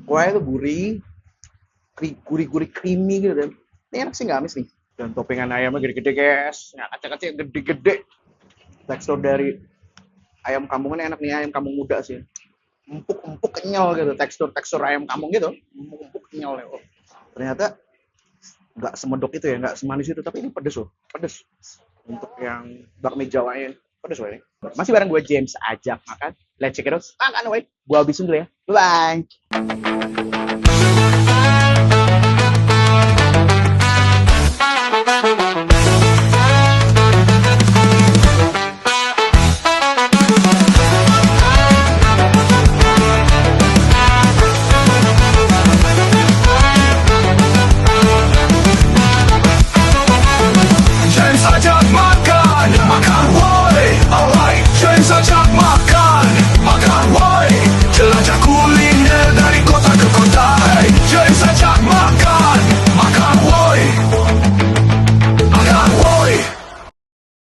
Kuahnya tuh gurih, gurih-gurih creamy gitu dan ini enak sih nggak amis nih. Dan toppingan ayamnya gede-gede guys, nggak kecil-kecil, gede-gede. Tekstur dari ayam kampung ini enak nih, ayam kampung muda sih. Empuk-empuk kenyal gitu, tekstur ayam kampung gitu, empuk-empuk kenyal ya. Oh, ternyata nggak semedok itu ya, nggak semanis itu, tapi ini pedes loh, pedes. Untuk yang bakmi Jawa ini, pedes loh ini. Masih bareng gue James, ajak makan. Let's check it out. Makan, wait. Gue habisin dulu ya. Bye-bye.